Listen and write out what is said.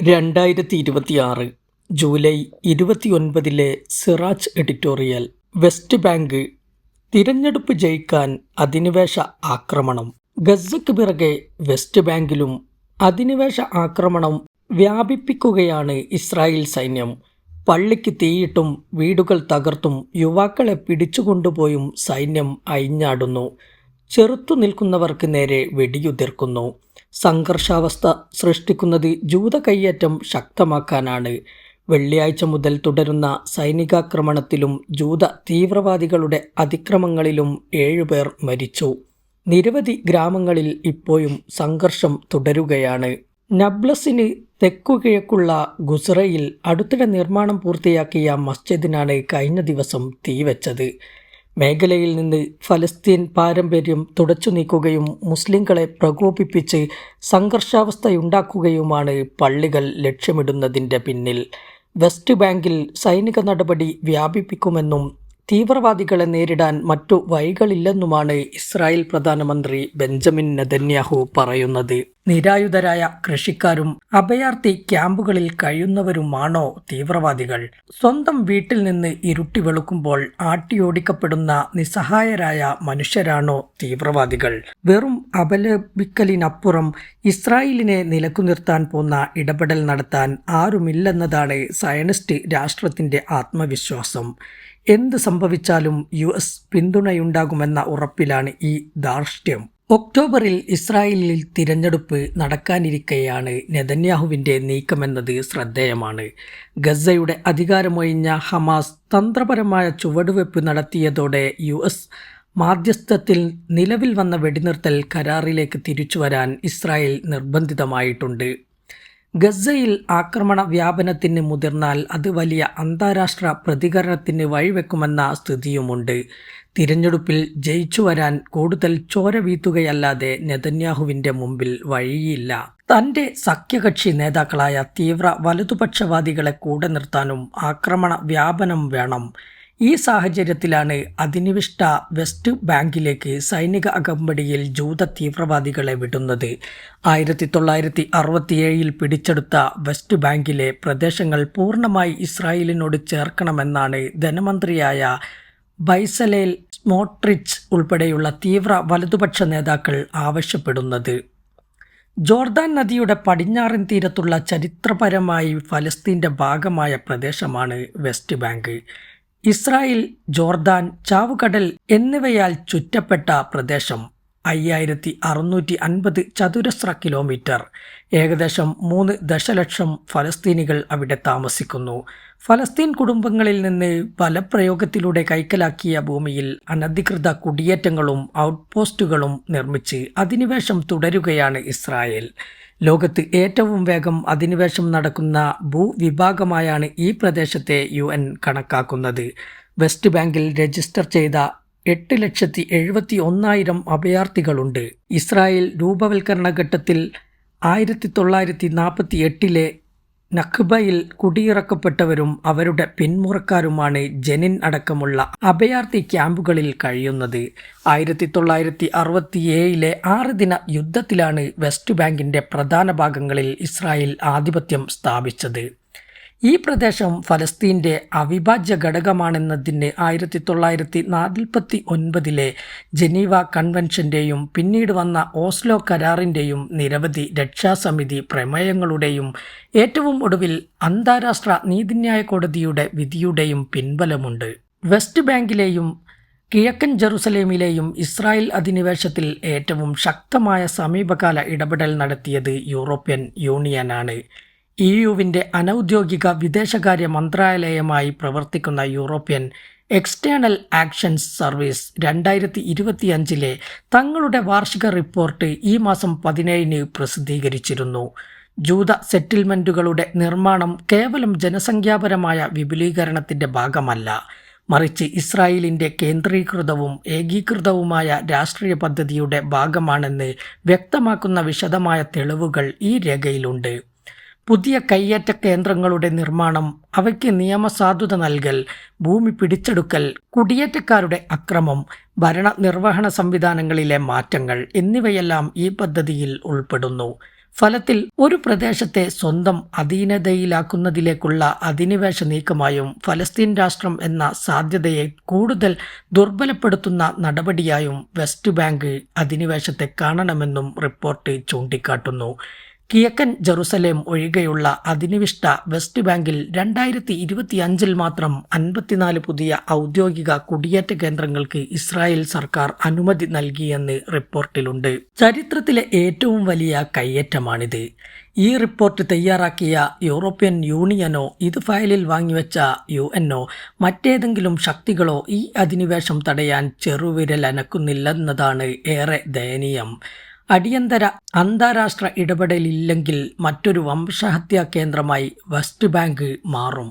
2026 July 29 Siraj editorial. West bank തിരഞ്ഞെടുപ്പ് ജയിക്കാൻ അധിനിവേശ ആക്രമണം. ഗസയ്ക്ക് പിറകെ വെസ്റ്റ് ബാങ്കിലും അധിനിവേശ ആക്രമണം വ്യാപിപ്പിക്കുകയാണ് ഇസ്രായേൽ സൈന്യം. പള്ളിക്ക് തീയിട്ടും വീടുകൾ തകർത്തും യുവാക്കളെ പിടിച്ചുകൊണ്ടുപോയും സൈന്യം അഴിഞ്ഞാടുന്നു. ചെറുത്തു നിൽക്കുന്നവർക്ക് നേരെ വെടിയുതിർക്കുന്നു. സംഘർഷാവസ്ഥ സൃഷ്ടിക്കുന്നത് ജൂത കയ്യേറ്റം ശക്തമാക്കാനാണ്. വെള്ളിയാഴ്ച മുതൽ തുടരുന്ന സൈനികാക്രമണത്തിലും ജൂത തീവ്രവാദികളുടെ അതിക്രമങ്ങളിലും 7 പേർ മരിച്ചു. നിരവധി ഗ്രാമങ്ങളിൽ ഇപ്പോഴും സംഘർഷം തുടരുകയാണ്. നബ്ലസിന് തെക്കുകിഴക്കുള്ള ഗുസ്രയിൽ അടുത്തിടെ നിർമ്മാണം പൂർത്തിയാക്കിയ മസ്ജിദിനാണ് കഴിഞ്ഞ ദിവസം തീവെച്ചത്. മേഖലയിൽ നിന്ന് ഫലസ്തീൻ പാരമ്പര്യം തുടച്ചു നീക്കുകയും മുസ്ലിങ്ങളെ പ്രകോപിപ്പിച്ച് സംഘർഷാവസ്ഥയുണ്ടാക്കുകയുമാണ് പള്ളികൾ ലക്ഷ്യമിടുന്നതിൻ്റെ പിന്നിൽ. വെസ്റ്റ് ബാങ്കിൽ സൈനിക നടപടി വ്യാപിപ്പിക്കുമെന്നും തീവ്രവാദികളെ നേരിടാൻ മറ്റു വഴികളില്ലെന്നുമാണ് ഇസ്രായേൽ പ്രധാനമന്ത്രി ബെഞ്ചമിൻ നെതന്യാഹു പറയുന്നത്. നിരായുധരായ കൃഷിക്കാരും അഭയാർത്ഥി ക്യാമ്പുകളിൽ കഴിയുന്നവരുമാണോ തീവ്രവാദികൾ? സ്വന്തം വീട്ടിൽ നിന്ന് ഇരുട്ടി വെളുക്കുമ്പോൾ ആട്ടിയോടിക്കപ്പെടുന്ന നിസ്സഹായരായ മനുഷ്യരാണോ തീവ്രവാദികൾ? വെറും അപലപിക്കലിനപ്പുറം ഇസ്രായേലിനെ നിലക്കുനിർത്താൻ പോന്ന ഇടപെടൽ നടത്താൻ ആരുമില്ലെന്നതാണ് സയനിസ്റ്റ് രാഷ്ട്രത്തിൻ്റെ ആത്മവിശ്വാസം. എന്ത് സംഭവിച്ചാലും US പിന്തുണയുണ്ടാകുമെന്ന ഉറപ്പിലാണ് ഈ ധാർഷ്ട്യം. ഒക്ടോബറിൽ ഇസ്രായേലിൽ തിരഞ്ഞെടുപ്പ് നടക്കാനിരിക്കെയാണ് നെതന്യാഹുവിൻ്റെ നീക്കമെന്നത് ശ്രദ്ധേയമാണ്. ഗസയുടെ അധികാരമൊഴിഞ്ഞ ഹമാസ് തന്ത്രപരമായ ചുവടുവെപ്പ് നടത്തിയതോടെ US മാധ്യസ്ഥത്തിൽ നിലവിൽ വന്ന വെടിനിർത്തൽ കരാറിലേക്ക് തിരിച്ചുവരാൻ ഇസ്രായേൽ നിർബന്ധിതമായിട്ടുണ്ട്. ഗസയിൽ ആക്രമണ വ്യാപനത്തിന് മുതിർന്നാൽ അത് വലിയ അന്താരാഷ്ട്ര പ്രതികരണത്തിന് വഴിവെക്കുമെന്ന സ്ഥിതിയുമുണ്ട്. തിരഞ്ഞെടുപ്പിൽ ജയിച്ചു വരാൻ കൂടുതൽ ചോര വീത്തുകയല്ലാതെ നെതന്യാഹുവിൻ്റെ മുമ്പിൽ വഴിയില്ല. തൻ്റെ സഖ്യകക്ഷി നേതാക്കളായ തീവ്ര വലതുപക്ഷവാദികളെ കൂടെ നിർത്താനും ആക്രമണ വ്യാപനം വേണം. ഈ സാഹചര്യത്തിലാണ് അധിനിവിഷ്ട വെസ്റ്റ് ബാങ്കിലേക്ക് സൈനിക അകമ്പടിയിൽ ജൂത തീവ്രവാദികളെ വിടുന്നത്. 1967 പിടിച്ചെടുത്ത വെസ്റ്റ് ബാങ്കിലെ പ്രദേശങ്ങൾ പൂർണ്ണമായി ഇസ്രായേലിനോട് ചേർക്കണമെന്നാണ് ധനമന്ത്രിയായ ബൈസലേൽ സ്മോട്രിച്ച് ഉൾപ്പെടെയുള്ള തീവ്ര വലതുപക്ഷ നേതാക്കൾ ആവശ്യപ്പെടുന്നത്. ജോർദാൻ നദിയുടെ പടിഞ്ഞാറൻ തീരത്തുള്ള ചരിത്രപരമായി ഫലസ്തീൻ്റെ ഭാഗമായ പ്രദേശമാണ് വെസ്റ്റ് ബാങ്ക്. ഇസ്രായേൽ, ജോർദാൻ, ചാവുകടൽ എന്നിവയാൽ ചുറ്റപ്പെട്ട പ്രദേശം 5650 ചതുരശ്ര കിലോമീറ്റർ. ഏകദേശം 3 ദശലക്ഷം ഫലസ്തീനികൾ അവിടെ താമസിക്കുന്നു. ഫലസ്തീൻ കുടുംബങ്ങളിൽ നിന്ന് ബലപ്രയോഗത്തിലൂടെ കൈക്കലാക്കിയ ഭൂമിയിൽ അനധികൃത കുടിയേറ്റങ്ങളും ഔട്ട്പോസ്റ്റുകളും നിർമ്മിച്ച് അധിനിവേശം തുടരുകയാണ് ഇസ്രായേൽ. ലോകത്ത് ഏറ്റവും വേഗം അധിനിവേശം നടക്കുന്ന ഭൂവിഭാഗമായാണ് ഈ പ്രദേശത്തെ UN കണക്കാക്കുന്നത്. വെസ്റ്റ് ബാങ്കിൽ രജിസ്റ്റർ ചെയ്ത 8,71,000 അഭയാർത്ഥികളുണ്ട്. ഇസ്രായേൽ രൂപവൽക്കരണ ഘട്ടത്തിൽ 1948 നഖ്ബയിൽ കുടിയിറക്കപ്പെട്ടവരും അവരുടെ പിന്മുറക്കാരുമാണ് ജനിൻ അടക്കമുള്ള അഭയാർത്ഥി ക്യാമ്പുകളിൽ കഴിയുന്നത്. 1967 6 ദിന യുദ്ധത്തിലാണ് വെസ്റ്റ് ബാങ്കിൻ്റെ പ്രധാന ഭാഗങ്ങളിൽ ഇസ്രായേൽ ആധിപത്യം സ്ഥാപിച്ചത്. ഈ പ്രദേശം ഫലസ്തീൻ്റെ അവിഭാജ്യ ഘടകമാണെന്നതിന് 1949 ജനീവ കൺവെൻഷൻ്റെയും പിന്നീട് വന്ന ഓസ്ലോ കരാറിൻ്റെയും നിരവധി രക്ഷാസമിതി പ്രമേയങ്ങളുടെയും ഏറ്റവും ഒടുവിൽ അന്താരാഷ്ട്ര നീതിന്യായ കോടതിയുടെ വിധിയുടെയും പിൻബലമുണ്ട്. വെസ്റ്റ് ബാങ്കിലെയും കിഴക്കൻ ജെറുസലേമിലെയും ഇസ്രായേൽ അധിനിവേശത്തിൽ ഏറ്റവും ശക്തമായ സമീപകാല ഇടപെടൽ നടത്തിയത് യൂറോപ്യൻ യൂണിയനാണ്. EUവിൻ്റെ അനൗദ്യോഗിക വിദേശകാര്യ മന്ത്രാലയമായി പ്രവർത്തിക്കുന്ന യൂറോപ്യൻ എക്സ്റ്റേണൽ ആക്ഷൻസ് സർവീസ് 2025 തങ്ങളുടെ വാർഷിക റിപ്പോർട്ട് ഈ മാസം 17 പ്രസിദ്ധീകരിച്ചിരുന്നു. ജൂത സെറ്റിൽമെൻറ്റുകളുടെ നിർമ്മാണം കേവലം ജനസംഖ്യാപരമായ വിപുലീകരണത്തിൻ്റെ ഭാഗമല്ല, മറിച്ച് ഇസ്രായേലിൻ്റെ കേന്ദ്രീകൃതവും ഏകീകൃതവുമായ രാഷ്ട്രീയ പദ്ധതിയുടെ ഭാഗമാണെന്ന് വ്യക്തമാക്കുന്ന വിശദമായ തെളിവുകൾ ഈ രേഖയിലുണ്ട്. പുതിയ കയ്യേറ്റ കേന്ദ്രങ്ങളുടെ നിർമ്മാണം, അവയ്ക്ക് നിയമസാധുത നൽകൽ, ഭൂമി പിടിച്ചെടുക്കൽ, കുടിയേറ്റക്കാരുടെ അക്രമം, ഭരണനിർവഹണ സംവിധാനങ്ങളിലെ മാറ്റങ്ങൾ എന്നിവയെല്ലാം ഈ പദ്ധതിയിൽ ഉൾപ്പെടുന്നു. ഫലത്തിൽ ഒരു പ്രദേശത്തെ സ്വന്തം അധീനതയിലാക്കുന്നതിലേക്കുള്ള അധിനിവേശ നീക്കമായും ഫലസ്തീൻ രാഷ്ട്രം എന്ന സാധ്യതയെ കൂടുതൽ ദുർബലപ്പെടുത്തുന്ന നടപടിയായും വെസ്റ്റ് ബാങ്ക് അധിനിവേശത്തെ കാണണമെന്നും റിപ്പോർട്ട് ചൂണ്ടിക്കാട്ടുന്നു. കിഴക്കൻ ജെറുസലേം ഒഴികെയുള്ള അധിനിവിഷ്ട വെസ്റ്റ് ബാങ്കിൽ 2025 മാത്രം 54 പുതിയ ഔദ്യോഗിക കുടിയേറ്റ കേന്ദ്രങ്ങൾക്ക് ഇസ്രായേൽ സർക്കാർ അനുമതി നൽകിയെന്ന് റിപ്പോർട്ടിലുണ്ട്. ചരിത്രത്തിലെ ഏറ്റവും വലിയ കയ്യേറ്റമാണിത്. ഈ റിപ്പോർട്ട് തയ്യാറാക്കിയ യൂറോപ്യൻ യൂണിയനോ ഇത് ഫയലിൽ വാങ്ങിവെച്ച UN-ഓ മറ്റേതെങ്കിലും ശക്തികളോ ഈ അധിനിവേശം തടയാൻ ചെറുവിരലനക്കുന്നില്ലെന്നതാണ് ഏറെ ദയനീയം. അടിയന്തര അന്താരാഷ്ട്ര ഇടപെടലില്ലെങ്കിൽ മറ്റൊരു വംശഹത്യാ കേന്ദ്രമായി വെസ്റ്റ് ബാങ്ക് മാറും.